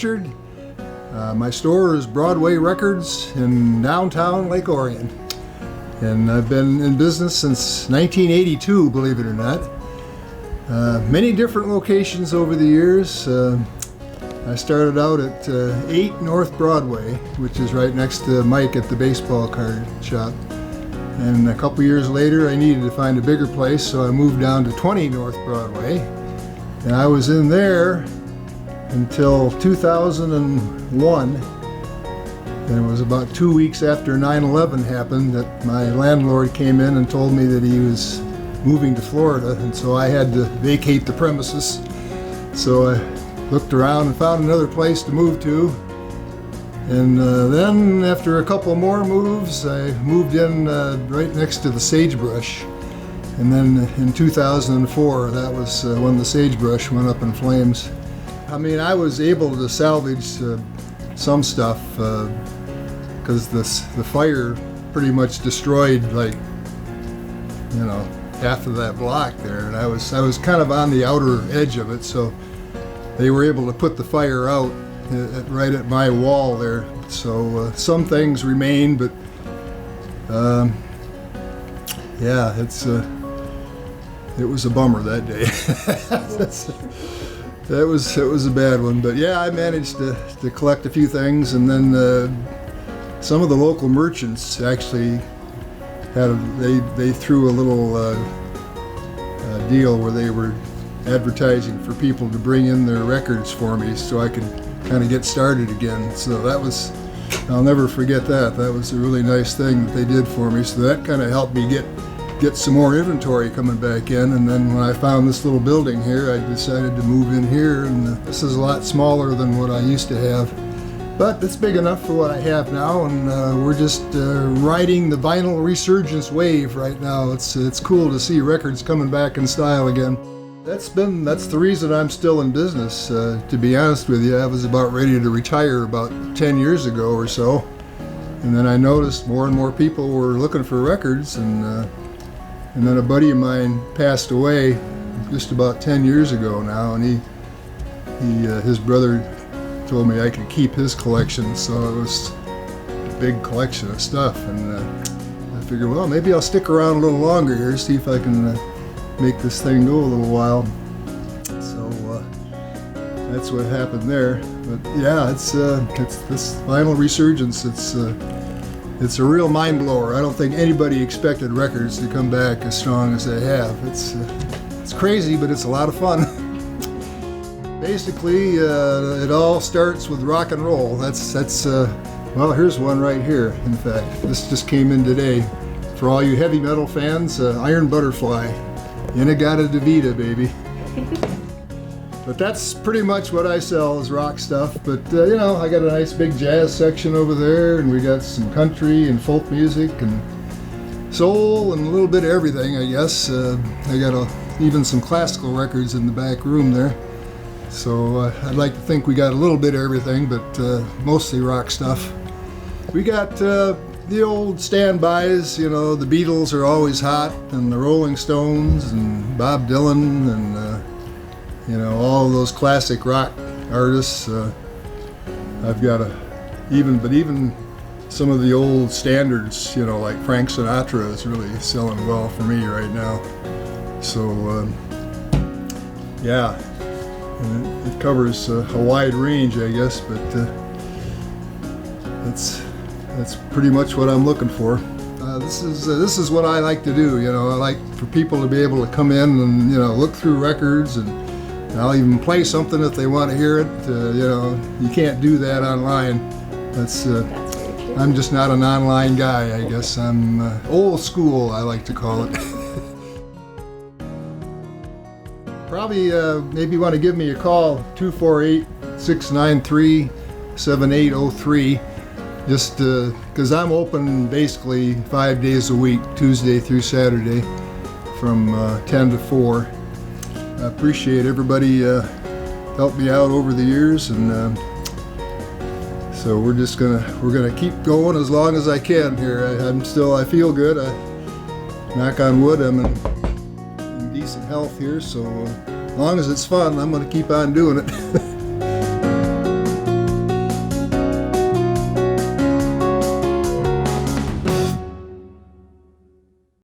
Richard. My store is Broadway Records in downtown Lake Orion. And I've been in business since 1982, believe it or not. Many different locations over the years. I started out at 8 North Broadway, which is right next to Mike at the baseball card shop. And a couple years later, I needed to find a bigger place, so I moved down to 20 North Broadway. And I was in there until 2001. And it was about 2 weeks after 9/11 happened that my landlord came in and told me that he was moving to Florida, and so I had to vacate the premises. So I looked around and found another place to move to. And then after a couple more moves, I moved in right next to the sagebrush. And then in 2004, that was when the sagebrush went up in flames. I mean, I was able to salvage some stuff because the fire pretty much destroyed, like, you know, half of that block there, and I was kind of on the outer edge of it, so they were able to put the fire out right at my wall there. So some things remain, but yeah, it was a bummer that day. It was a bad one, but yeah, I managed to collect a few things, and then some of the local merchants actually they threw a little deal where they were advertising for people to bring in their records for me so I could kind of get started again. So that was, I'll never forget that. That was a really nice thing that they did for me. So that kind of helped me get some more inventory coming back in. And then when I found this little building here, I decided to move in here, and this is a lot smaller than what I used to have. But it's big enough for what I have now, and we're just riding the vinyl resurgence wave right now. It's cool to see records coming back in style again. That's the reason I'm still in business. To be honest with you, I was about ready to retire about 10 years ago or so, and then I noticed more and more people were looking for records, and then a buddy of mine passed away just about 10 years ago now, and his brother told me I could keep his collection, so it was a big collection of stuff, and I figured, well, maybe I'll stick around a little longer here, see if I can make this thing go a little while. So that's what happened there. But yeah, it's this vinyl resurgence. It's a real mind blower. I don't think anybody expected records to come back as strong as they have. It's crazy, but it's a lot of fun. Basically, it all starts with rock and roll. That's well, here's one right here. In fact, this just came in today. For all you heavy metal fans, Iron Butterfly, In-A-Gadda-Da-Vida, baby. But that's pretty much what I sell is rock stuff. But you know, I got a nice big jazz section over there, and we got some country and folk music and soul and a little bit of everything, I guess. I got even some classical records in the back room there. So I'd like to think we got a little bit of everything, but mostly rock stuff. We got the old standbys, you know, the Beatles are always hot, and the Rolling Stones, and Bob Dylan, and you know, all those classic rock artists. I've got even some of the old standards, you know, like Frank Sinatra is really selling well for me right now. So yeah. And it covers a wide range, I guess, but that's pretty much what I'm looking for. This is what I like to do. You know, I like for people to be able to come in and, you know, look through records, and I'll even play something if they want to hear it. You know, you can't do that online. That's I'm just not an online guy, I guess. I'm old school, I like to call it. Probably maybe you want to give me a call, 248-693-7803, just because I'm open basically 5 days a week, Tuesday through Saturday, from 10 to 4. I appreciate everybody helped me out over the years, and so we're gonna keep going as long as I can here. I feel good. Knock on wood, I'm in decent health here, so as long as it's fun, I'm going to keep on doing it.